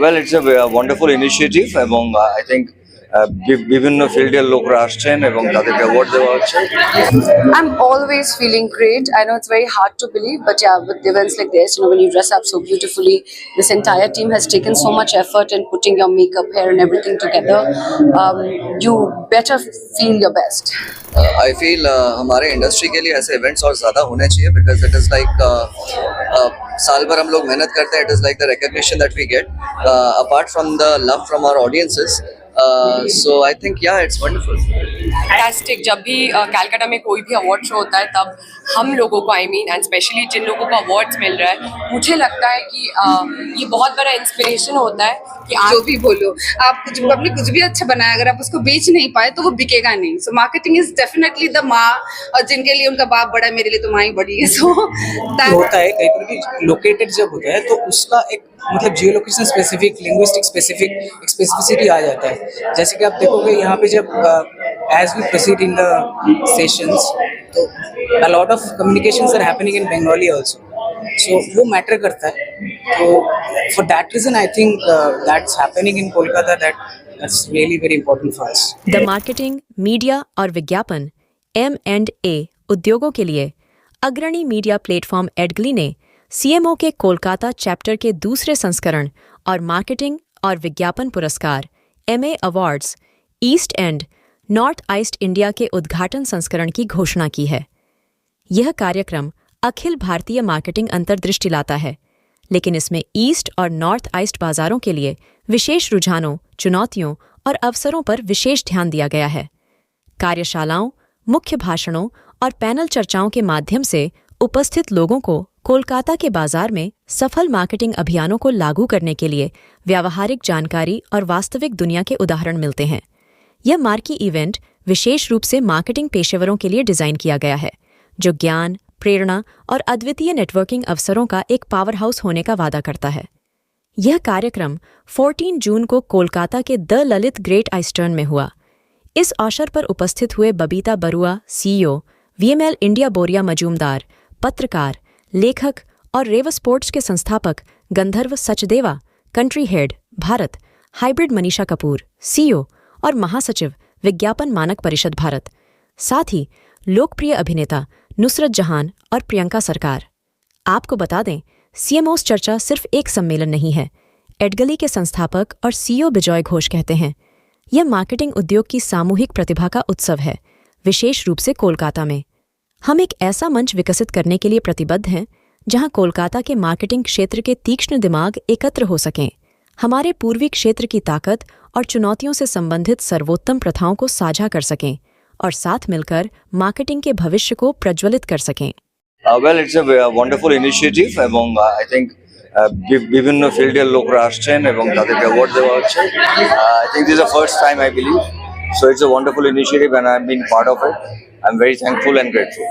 Well, it's a wonderful initiative এবং I think বিভিন্ন ফিল্ডের লোকরা আসছেন এবং তাদেরকে অ্যাওয়ার্ড দেওয়া হচ্ছে। I'm always feeling great. I know it's very hard to believe, but yeah, with events like this, when you dress up so beautifully, this entire team has taken so much effort in putting your makeup, hair, and everything together. You better feel your best. I feel हमारे industry के लिए ऐसे events और ज़्यादा होने चाहिए because it is like साल भर हम लोग मेहनत करते हैं. It is like the recognition that we get apart from the love from our audiences. So I think it's wonderful. Fantastic. जब भी कैलकाटा में कोई भी अवार्ड शो होता है तब हम लोगों को एंड स्पेशली जिन लोगों को अवार्ड्स मिल रहा है, मुझे लगता है कि ये बहुत बड़ा इंस्पिरेशन होता है कि जो भी बोलो, आप पब्लिक कुछ भी अच्छा बनाए, अगर आप उसको बेच नहीं पाए तो वो बिकेगा नहीं. So marketing is definitely the माँ, और जिनके लिए उनका बाप बड़ा है, मेरे लिए तो माँ ही बड़ी है. सो होता है कहीं पर कि लोकेटेड जब होता है तो उसका एक मतलब geo location specific, linguistic specific एक स्पेसिफिसिटी आ जाता है. जैसे कि आप देखोगे यहाँ पे जब as we proceed in the sessions तो a lot of communications are happening in Bengali also. So वो मैटर करता है. तो for that reason I think that's happening in Kolkata. That's really very important for us. The marketing, media और विज्ञापन M&A उद्योगों के लिए अग्रणी मीडिया प्लेटफॉर्म एडगली ने CMO के कोलकाता चैप्टर के दूसरे संस्करण और मार्केटिंग और विज्ञापन पुरस्कार MA awards east and north east India के उद्घाटन संस्करण की घोषणा की है. यह कार्यक्रम अखिल भारतीय मार्केटिंग अंतर्दृष्टि लाता है, लेकिन इसमें ईस्ट और नॉर्थ ईस्ट बाजारों के लिए विशेष रुझानों, चुनौतियों और अवसरों पर विशेष ध्यान दिया गया है. कार्यशालाओं, मुख्य भाषणों और पैनल चर्चाओं के माध्यम से उपस्थित लोगों को कोलकाता के बाजार में सफल मार्केटिंग अभियानों को लागू करने के लिए व्यावहारिक जानकारी और वास्तविक दुनिया के उदाहरण मिलते हैं. यह मार्की इवेंट विशेष रूप से मार्केटिंग पेशेवरों के लिए डिजाइन किया गया है, जो ज्ञान, प्रेरणा और अद्वितीय नेटवर्किंग अवसरों का एक पावर हाउस होने का वादा करता है. यह कार्यक्रम 14 जून को कोलकाता के द ललित ग्रेट ईस्टर्न में हुआ. इस अवसर पर उपस्थित हुए Babita Barua, CEO, VML India बोरिया मजूमदार, पत्रकार, लेखक और रेव स्पोर्ट्स के संस्थापक गंधर्व Sachdeva, country head Bharat, hybrid Manisha Kapoor, CEO और महासचिव विज्ञापन मानक परिषद भारत, साथ ही लोकप्रिय अभिनेता नुसरत जहान और प्रियंका सरकार. आपको बता दें, CMOs चर्चा सिर्फ एक सम्मेलन नहीं है. एडगली के संस्थापक और CEO बिजॉय घोष कहते हैं, यह मार्केटिंग उद्योग की सामूहिक प्रतिभा का उत्सव है, विशेष रूप से कोलकाता में. हम एक ऐसा मंच विकसित करने के लिए प्रतिबद्ध हैं जहां कोलकाता के मार्केटिंग क्षेत्र के तीक्ष्ण दिमाग एकत्र हो सकें, हमारे पूर्वी क्षेत्र की ताकत और चुनौतियों से संबंधित सर्वोत्तम प्रथाओं को साझा कर सकें और साथ मिलकर मार्केटिंग के भविष्य को प्रज्वलित कर सकें. Well, it's a wonderful initiative এবং I think বিভিন্ন ফিল্ডের লোকরা আসছেন এবং তাদেরকে অ্যাওয়ার্ড দেওয়া হচ্ছে. I think this is the first time I believe. So it's a wonderful initiative and I've been part of it. I'm very thankful and grateful.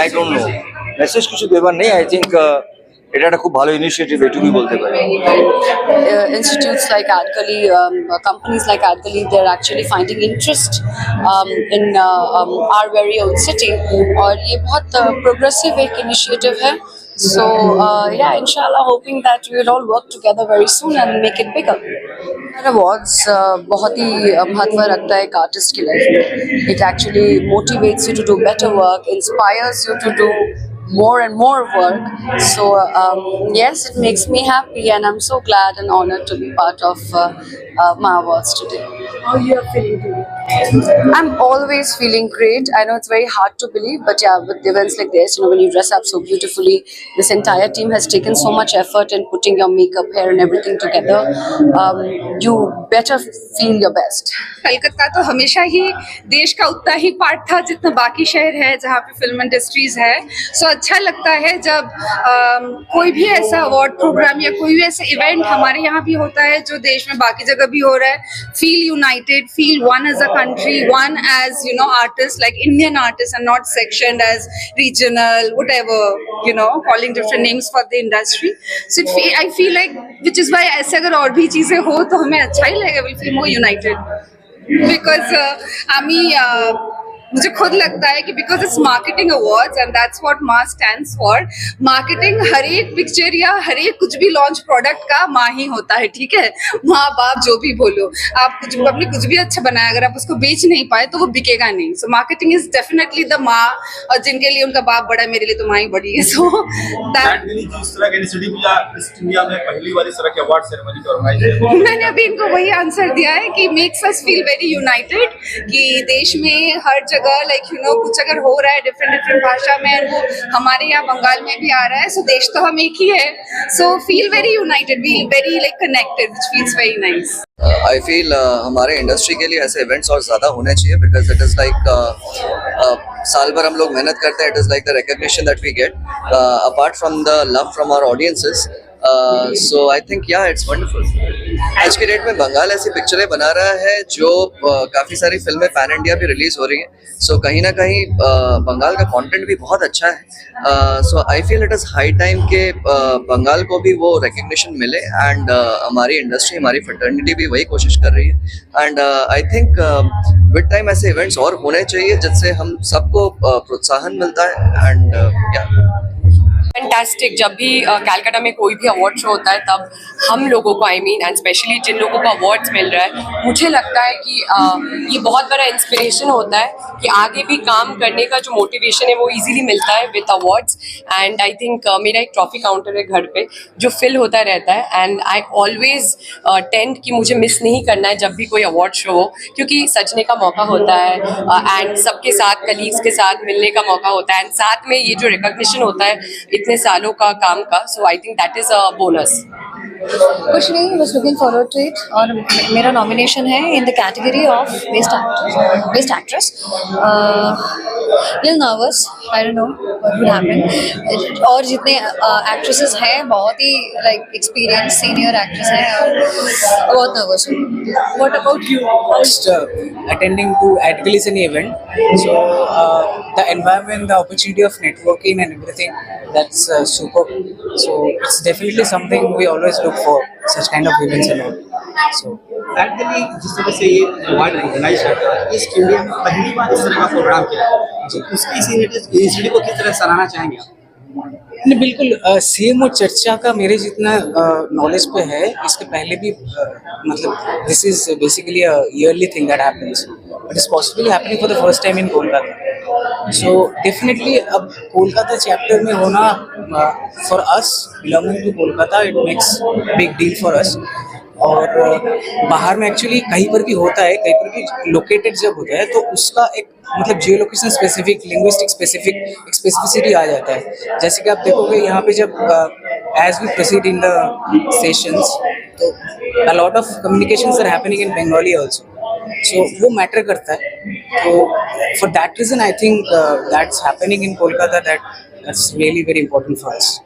I don't know. Message কিছু দেবার নেই. I think এটা একটা খুব ভালো initiative, এটুকুই বলতে পারি. Institutes like Adgali, companies like Adgali, they're actually finding interest in our very own city. और ये बहुत progressive एक initiative है. So yeah, inshallah, hoping that we will all work together very soon and make it bigger. Awards बहुत ही महत्व रखता है एक आर्टिस्ट की लाइफ में. It actually motivates you to do better work, inspires you to do more and more work. So yes, it makes me happy and I'm so glad and honored to be part of my awards today. how you are feeling today? I'm always feeling great. I know it's very hard to believe, but yeah, with events like this, when you dress up so beautifully, this entire team has taken so much effort in putting your makeup, hair and everything together. You better feel your best. Calcutta तो हमेशा ही देश का उतना ही part था जितना बाकी शहर है जहाँ पे फिल्म इंडस्ट्रीज है. सो अच्छा लगता है जब कोई भी ऐसा अवार्ड प्रोग्राम या कोई भी ऐसा इवेंट हमारे यहाँ भी होता है जो देश में बाकी जगह भी हो रहा है. Feel united, feel one as a country, one as artists, like Indian artists, and not sectioned as regional, whatever, calling different names for the industry. So I feel like, which is why ऐसे अगर और भी चीजें हो तो हमें अच्छा ही लगेगा. We'll feel more united because मुझे खुद लगता है कि because it's marketing awards and that's what माँ स्टैंड्स फॉर। मार्केटिंग हर एक पिक्चर या हर एक कुछ भी लॉन्च प्रोडक्ट का माँ ही होता है, ठीक है। माँ बाप जो भी बोलो, आप कुछ आपने कुछ भी अच्छा बनाया, अगर आप उसको बेच नहीं पाए तो वो बिकेगा नहीं। So marketing is definitely the माँ, और जिनके लिए उनका बाप बड़ा है, मेरे लिए तो माँ ही बड़ी है। सो दैट जिस तरह के इनिशिएटिव या इस इंडिया में पहली बार इस तरह के अवार्ड सेरेमनी का ऑर्गेनाइज मैंने अभी इनको वही आंसर दिया है कि makes us feel very United, कि देश में हर जगह लाइक यू नो कुछ अगर हो रहा है डिफरेंट भाषा में, और वो हमारे यहाँ बंगाल में भी आ रहा है, सो देश तो हम एक ही है। So feel very united, we very like connected, which feels very nice. I feel हमारे इंडस्ट्री के लिए ऐसे इवेंट्स और ज़्यादा होने चाहिए, बिकॉज इट इज़ लाइक साल भर हम लोग मेहनत करते हैं। It is like the recognition that we get apart from the love from our audiences. So I think yeah it's wonderful. आज के डेट में बंगाल ऐसी पिक्चरें बना रहा है जो काफ़ी सारी फिल्में पैन इंडिया भी रिलीज हो रही हैं। सो कहीं ना कहीं बंगाल का कंटेंट भी बहुत अच्छा है। So I feel it is high time के बंगाल को भी वो रिकग्निशन मिले, एंड हमारी इंडस्ट्री, हमारी फ्रेटर्निटी भी वही कोशिश कर रही है। And I think with time ऐसे इवेंट्स और होने चाहिए जिससे हम सबको प्रोत्साहन मिलता है। एंड या फैंटास्टिक। जब भी कैलकाटा में कोई भी अवार्ड शो होता है तब हम लोगों को एंड स्पेशली जिन लोगों को अवार्ड्स मिल रहा है, मुझे लगता है कि ये बहुत बड़ा इंस्पिरेशन होता है कि आगे भी काम करने का जो मोटिवेशन है वो इजीली मिलता है with awards. And I think मेरा एक ट्रॉफी काउंटर है घर पे जो फिल होता रहता है, एंड आई ऑलवेज टेंड कि मुझे मिस नहीं करना है जब भी कोई अवार्ड शो हो, क्योंकि सजने का मौका होता है एंड सबके साथ कलीग्स के साथ मिलने का मौका होता है, एंड साथ में ये जो रिकॉग्निशन होता है इतने सालों का काम का। So I think that is a bonus. कुछ नहीं, बस लुकिंग फॉरवर्ड टू इट। और मेरा नॉमिनेशन है in the category of best actress. Little nervous, I don't know what will happen. और जितने एक्ट्रेसेस हैं बहुत ही लाइक एक्सपीरियंस सीनियर एक्ट्रेस हैं, और बहुत नर्वस हूँ। What about you? Just attending to Adgally Cine event, so the environment, the opportunity of networking and everything, that's super. So it's definitely something we always look for, such kind of events and all. So practically जिस तरह से ये award organise करता है, इस India में पहली बार इस तरह का प्रोग्राम किया है, तो उसकी इस इनिशिएटिव को किस तरह सराहना चाहेंगे आप? नहीं, बिल्कुल सीएमओ चर्चा का मेरे जितना नॉलेज पे है, इसके पहले भी मतलब this is basically a yearly thing that happens, but is possibly happening for the first time in Kolkata. So definitely अब कोलकाता चैप्टर में होना for us belonging to Kolkata, it makes big deal for us. और बाहर में एक्चुअली कहीं पर भी होता है, कहीं पर भी लोकेटेड जब होता है तो उसका एक मतलब geo location specific, linguistic specificity आ जाता है। जैसे कि आप देखोगे यहाँ पे जब as we proceed in the sessions, तो a lot of communications are happening in Bengali also, so वो मैटर करता है। तो for that reason I think that's happening in Kolkata, that's really very important for us.